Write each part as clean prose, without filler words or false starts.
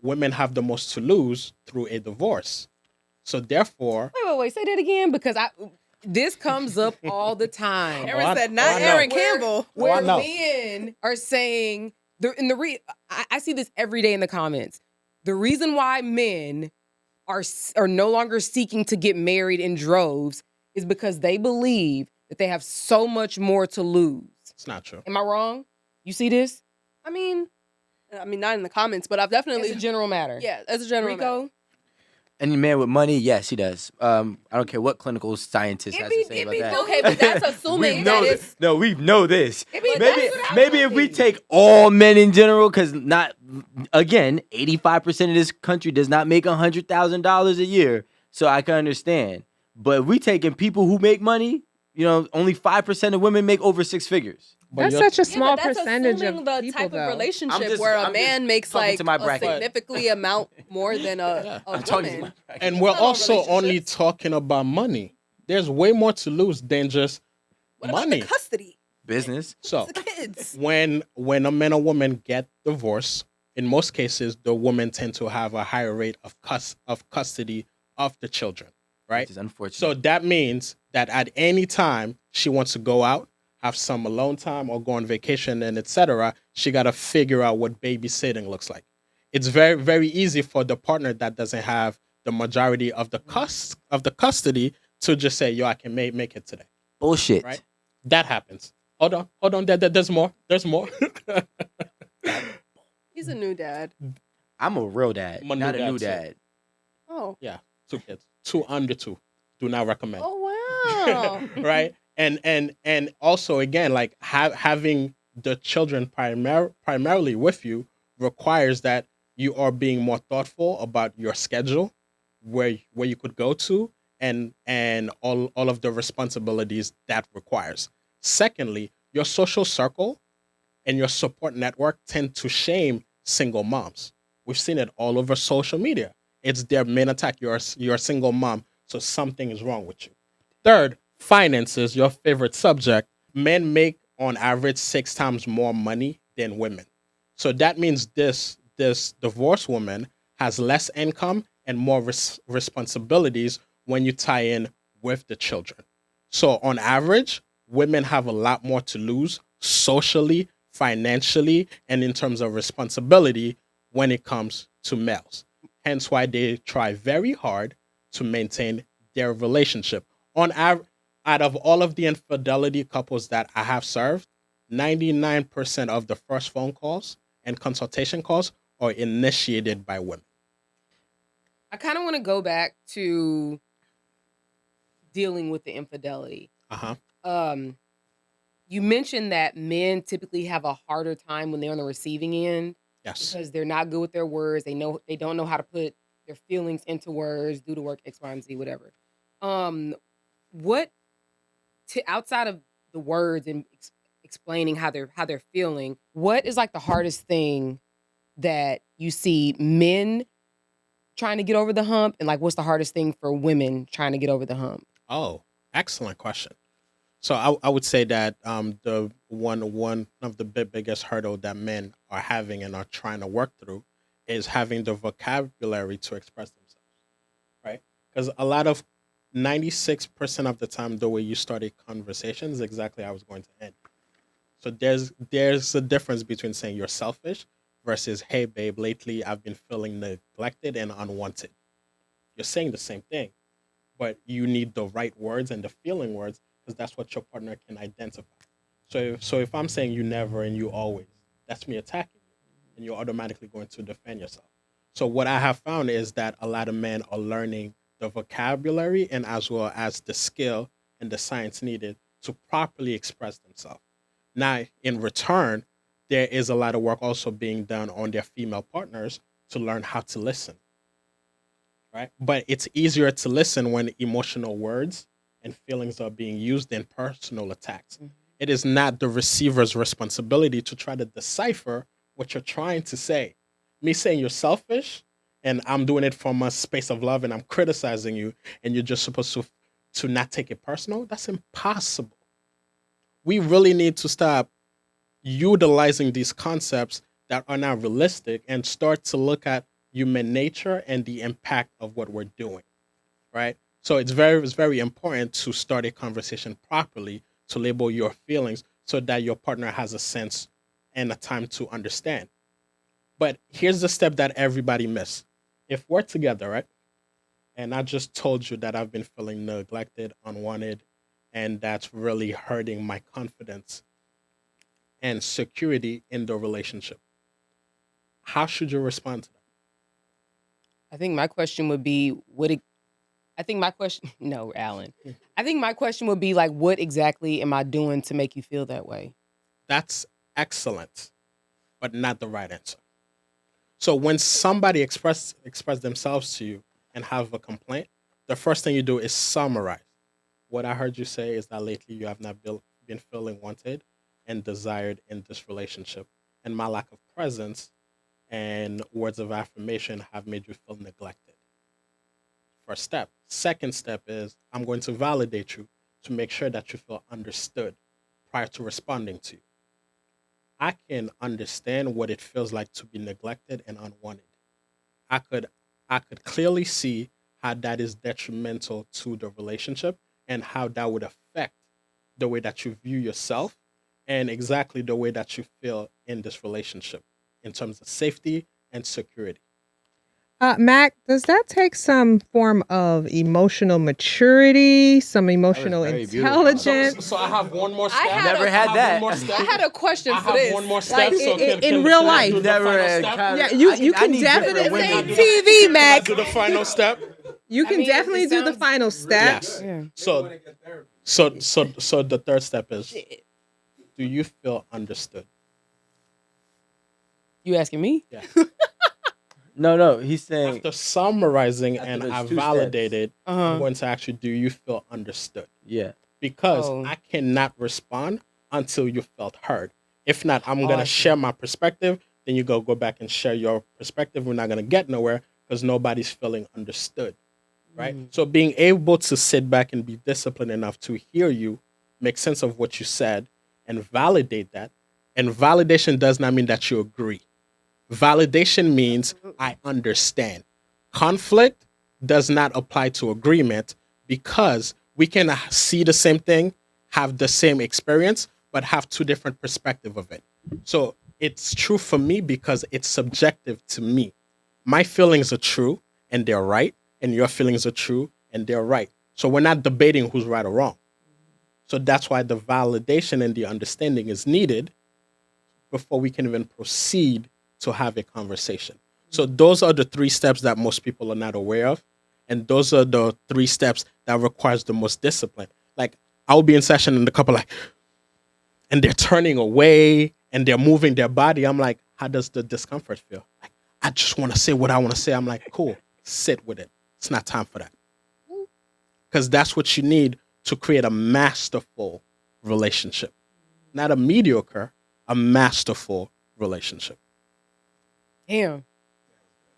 women have the most to lose through a divorce. So therefore, Wait. Say that again because this comes up all the time. Aaron said, I not know. Aaron Campbell. Where know. men are saying I see this every day in the comments. The reason why men are no longer seeking to get married in droves is because they believe that they have so much more to lose. It's not true. Am I wrong? You see this? I mean, not in the comments, but I've definitely. It's a general matter. Yeah, as a general matter. Rico? Any man with money, yes, he does. I don't care what clinical scientist has to say about that. Okay, but that's assuming we that know it's. No, we know this. Maybe Maybe if we take all men in general, because not again, 85% of this country does not make $100,000 a year, so I can understand. But if we taking people who make money, only 5% of women make over six figures. That's such a small but that's percentage of assuming the people, type though. of relationship I'm where a just man makes talking like to my a bracket. significantly amount more than a I'm talking to woman. my bracket. And we're not all also only relationships. talking about money. There's way more to lose than just What about money. the custody? Business. So The kids. when a man or woman get divorced, in most cases, the women tend to have a higher rate of custody of the children, right? Which is unfortunate. So that means that at any time she wants to go out, have some alone time, or go on vacation, and etc., she got to figure out what babysitting looks like. It's very, very easy for the partner that doesn't have the majority of the custody to just say, "Yo, I can make it today." bullshit. Right? That happens. Hold on. There's more. There's more. He's a new dad. I'm a real dad, I'm a not new a new dad, dad. Oh. Yeah, 2 kids, 2 under 2. Do not recommend. Oh wow. Right? And also again, like having the children primarily with you requires that you are being more thoughtful about your schedule, where you could go to, and all of the responsibilities that requires. Secondly, your social circle and your support network tend to shame single moms. We've seen it all over social media. It's their main attack. You're a single mom, so something is wrong with you. Third, finances, your favorite subject. Men make on average 6 times more money than women. So that means this divorced woman has less income and more responsibilities when you tie in with the children. So on average, women have a lot more to lose socially, financially, and in terms of responsibility when it comes to males. Hence why they try very hard to maintain their relationship. On average, out of all of the infidelity couples that I have served, 99% of the first phone calls and consultation calls are initiated by women. I kind of want to go back to dealing with the infidelity. Uh-huh. You mentioned that men typically have a harder time when they're on the receiving end Yes. because they're not good with their words. They don't know how to put their feelings into words, do the work X, Y, and Z, whatever. What outside of the words and explaining how they're feeling, what is like the hardest thing that you see men trying to get over the hump, and like what's the hardest thing for women trying to get over the hump? Oh, excellent question. So I would say that the one of the biggest hurdle that men are having and are trying to work through is having the vocabulary to express themselves, right? Because a lot of 96% of the time, the way you start a conversation is exactly how it's going to end. So there's a difference between saying you're selfish versus, hey babe, lately I've been feeling neglected and unwanted. You're saying the same thing, but you need the right words and the feeling words because that's what your partner can identify. So if I'm saying you never and you always, that's me attacking you, and you're automatically going to defend yourself. So what I have found is that a lot of men are learning the vocabulary and as well as the skill and the science needed to properly express themselves. Now, in return, there is a lot of work also being done on their female partners to learn how to listen, right? But it's easier to listen when emotional words and feelings are being used in personal attacks. Mhm. It is not the receiver's responsibility to try to decipher what you're trying to say. Me saying you're selfish and I'm doing it from a space of love and I'm criticizing you and you're just supposed to not take it personal, that's impossible. We really need to stop utilizing these concepts that are not realistic and start to look at human nature and the impact of what we're doing, right? So it's very important to start a conversation properly, to label your feelings so that your partner has a sense and a time to understand. But here's the step that everybody miss. If we're together, right? And I just told you that I've been feeling neglected, unwanted, and that's really hurting my confidence and security in the relationship. How should you respond to that? I think my question would be, would it? I think my question, no, Alan. I think my question would be like, what exactly am I doing to make you feel that way? That's excellent, but not the right answer. So when somebody express themselves to you and have a complaint, the first thing you do is summarize. What I heard you say is that lately you have not been feeling wanted and desired in this relationship, and my lack of presence and words of affirmation have made you feel neglected. First step. Second step is I'm going to validate you to make sure that you feel understood prior to responding to you. I can understand what it feels like to be neglected and unwanted. I could I could clearly see how that is detrimental to the relationship and how that would affect the way that you view yourself and exactly the way that you feel in this relationship in terms of safety and security. Mac, does that take some form of emotional maturity, some emotional very beautiful. intelligence? So I have one more step. I had Never a- had I have that. one more step. I had a question I for have this. one more step. Like, So in real can I life. do the Never final had step? kind Yeah, of- you I can need definitely- different This women. ain't do TV, Can I Mac. do the final step? You can mean, definitely it do the sounds- final step. Yes. Yeah. So the third step is: do you feel understood? You asking me? Yeah. No, he's saying After summarizing After and those I 2 steps. validated, I'm Uh-huh. going to ask you: do you feel understood? yeah. Because Oh. I cannot respond until you felt heard. If not, I'm Oh, gonna I see. share my perspective. Then you go back and share your perspective. We're not gonna get nowhere because nobody's feeling understood, right? So being able to sit back and be disciplined enough to hear you, make sense of what you said, and validate that. And validation does not mean that you agree. Validation means I understand. Conflict does not apply to agreement because we can see the same thing, have the same experience, but have two different perspectives of it. So it's true for me because it's subjective to me. My feelings are true and they're right, and your feelings are true and they're right. So we're not debating who's right or wrong. So that's why the validation and the understanding is needed before we can even proceed to have a conversation. So those are the 3 steps that most people are not aware of. And those are the 3 steps that requires the most discipline. Like I'll be in session and the couple like, and they're turning away and they're moving their body. I'm like, how does the discomfort feel? Like, I just want to say what I want to say. I'm like, cool, sit with it. It's not time for that. Because that's what you need to create a masterful relationship. Not a mediocre, a masterful relationship. Damn.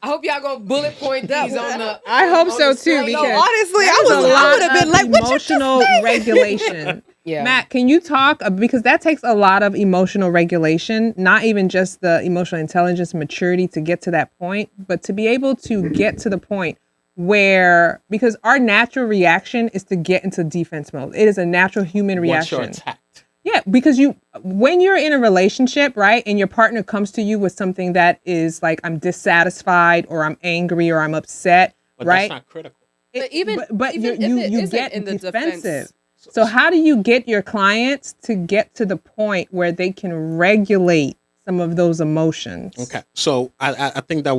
I hope y'all gonna bullet point these on the. I hope on so the too, slate. because honestly, there's a I lot would have been of like, what you just emotional say? regulation. Yeah. Matt, can you talk because that takes a lot of emotional regulation, not even just the emotional intelligence and maturity to get to that point, but to be able to get to the point where because our natural reaction is to get into defense mode. It is a natural human Once you're reaction. attacked. Yeah, because when you're in a relationship, right, and your partner comes to you with something that is like, I'm dissatisfied or I'm angry or I'm upset, But right? that's not critical. But even but even you if it you isn't get in the defensive. defense, So how do you get your clients to get to the point where they can regulate some of those emotions? Okay. So I think that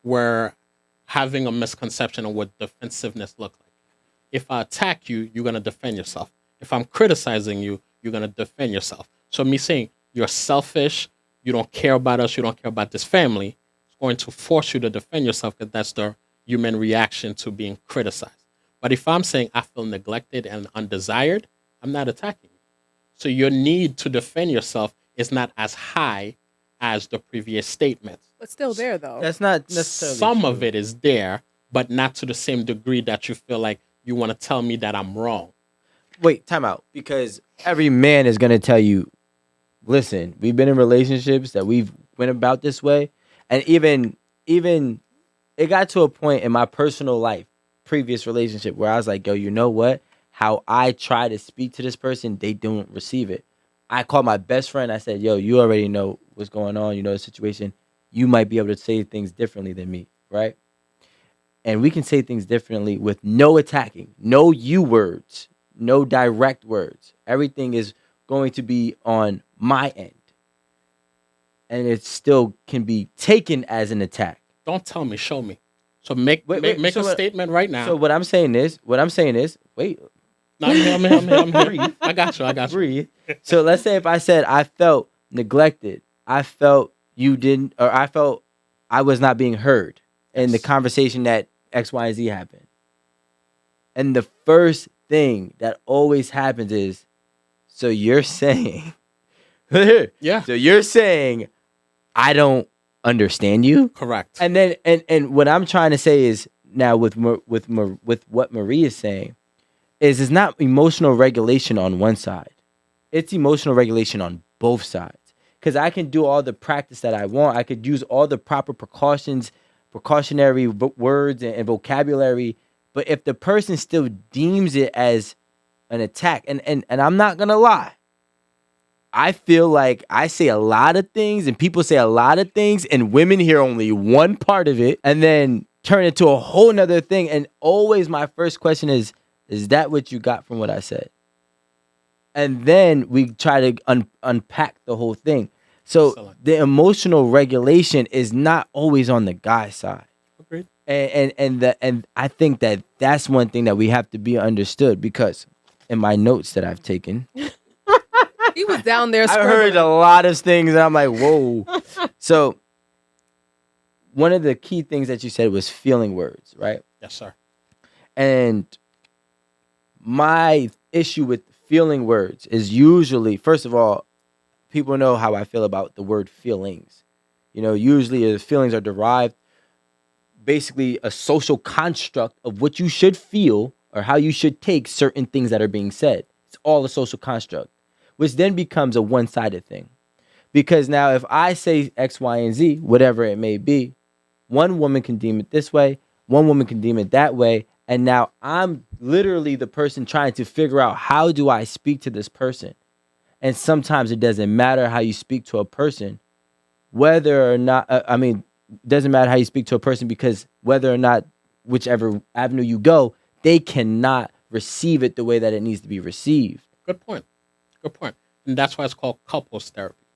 we're having a misconception of what defensiveness looks like. If I attack you, you're gonna defend yourself. If I'm criticizing you, you're gonna defend yourself. So me saying you're selfish, you don't care about us, you don't care about this family, it's going to force you to defend yourself because that's the human reaction to being criticized. But if I'm saying I feel neglected and undesired, I'm not attacking you. So your need to defend yourself is not as high as the previous statement. but still there though. That's not necessarily Some true. of it is there, but not to the same degree that you feel like you want to tell me that I'm wrong. Wait, time out. Because every man is gonna tell you, listen, we've been in relationships that we've went about this way, and even even it got to a point in my personal life, previous relationship, where I was like, yo, you know what? How I try to speak to this person, they don't receive it. I called my best friend. I said, yo, you already know what's going on. You know the situation. You might be able to say things differently than me, right? And we can say things differently with no attacking, no you words, no direct words. Everything is going to be on my end. And it still can be taken as an attack. Don't tell me, show me. So make so a statement right now. So what I'm saying is, wait, No, I'm here. I got you. breathe. So let's say if I said I felt neglected, I felt you didn't, or I felt I was not being heard in the Yes. conversation that X, Y, and Z happened. And the first thing that always happens is, so you're saying, Yeah, so you're saying I don't understand you? correct. And then and what I'm trying to say is now with what Marie is saying is it's not emotional regulation on one side. It's emotional regulation on both sides. Because I can do all the practice that I want. I could use all the proper precautionary words and vocabulary. But if the person still deems it as an attack, and I'm not gonna lie, I feel like I say a lot of things and people say a lot of things and women hear only one part of it and then turn it to a whole nother thing. And always my first question is that what you got from what I said? And then we try to unpack the whole thing. So Excellent. the emotional regulation is not always on the guy's side. Agreed. And I think that that's one thing that we have to be understood, because in my notes that I've taken, He was down there. I heard scribbling. a lot of things and I'm like, whoa. So one of the key things that you said was feeling words, right? Yes, sir. And my issue with feeling words is usually, first of all, people know how I feel about the word feelings. You know, usually the feelings are derived, basically a social construct of what you should feel or how you should take certain things that are being said. It's all a social construct, which then becomes a one-sided thing. Because now if I say X, Y, and Z, whatever it may be, one woman can deem it this way, one woman can deem it that way, and now I'm literally the person trying to figure out, how do I speak to this person? And sometimes it doesn't matter how you speak to a person, whether or not, it doesn't matter how you speak to a person, because whether or not, whichever avenue you go, they cannot receive it the way that it needs to be received. Good point. Good point. And that's why it's called couples therapy,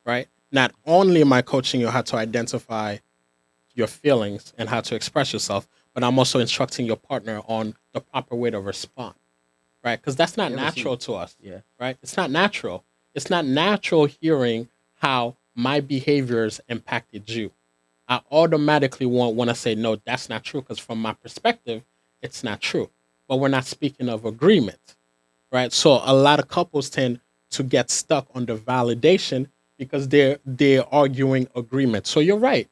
right? Not only am I coaching you how to identify your feelings and how to express yourself, but I'm also instructing your partner on the proper way to respond, right? Because that's not Yeah, natural to us, Yeah. right? It's not natural. It's not natural hearing how my behaviors impacted you. I automatically want to say, no, that's not true, because from my perspective, it's not true. But we're not speaking of agreement, right? So a lot of couples tend to get stuck on the validation because they're arguing agreement. So you're right.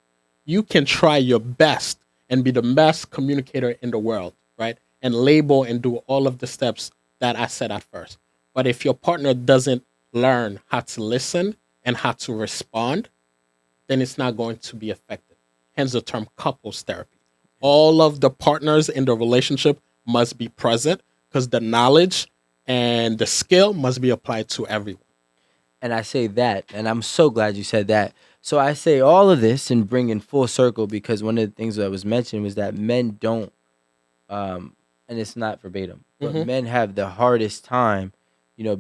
You can try your best and be the best communicator in the world, right? And label and do all of the steps that I said at first. But if your partner doesn't learn how to listen and how to respond, then it's not going to be effective. Hence the term couples therapy. All of the partners in the relationship must be present, because the knowledge and the skill must be applied to everyone. And I say that, and I'm so glad you said that. So I say all of this and bring in full circle, because one of the things that was mentioned was that men don't, and it's not verbatim, but Mhm. men have the hardest time,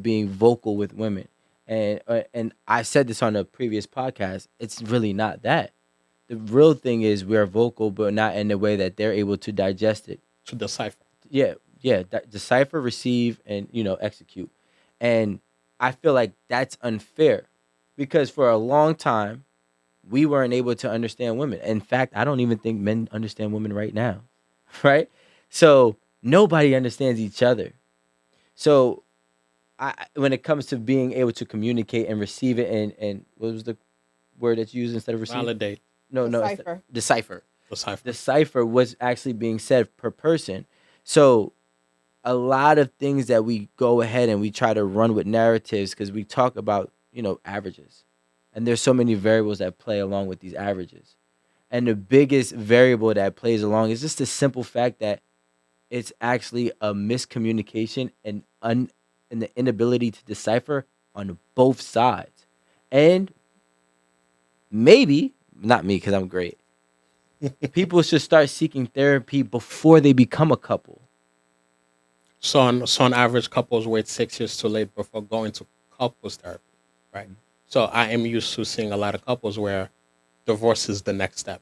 being vocal with women. And I said this on a previous podcast. It's really not that. The real thing is we're vocal, but not in the way that they're able to digest it. To decipher. Yeah, decipher, receive, and execute. And I feel like that's unfair, because for a long time we weren't able to understand women. In fact, I don't even think men understand women right now, right? So nobody understands each other. So when it comes to being able to communicate and receive it, and what was the word that you used instead of receive? Validate. No, Decipher. decipher. Decipher. Decipher what's actually being said per person. So a lot of things that we go ahead and we try to run with narratives, because we talk about averages, and there's so many variables that play along with these averages, And the biggest variable that plays along is just the simple fact that it's actually a miscommunication and the inability to decipher on both sides. And maybe, not me because I'm great, people should start seeking therapy before they become a couple. So on average, couples wait 6 years too late before going to couples therapy, right? So I am used to seeing a lot of couples where divorce is the next step.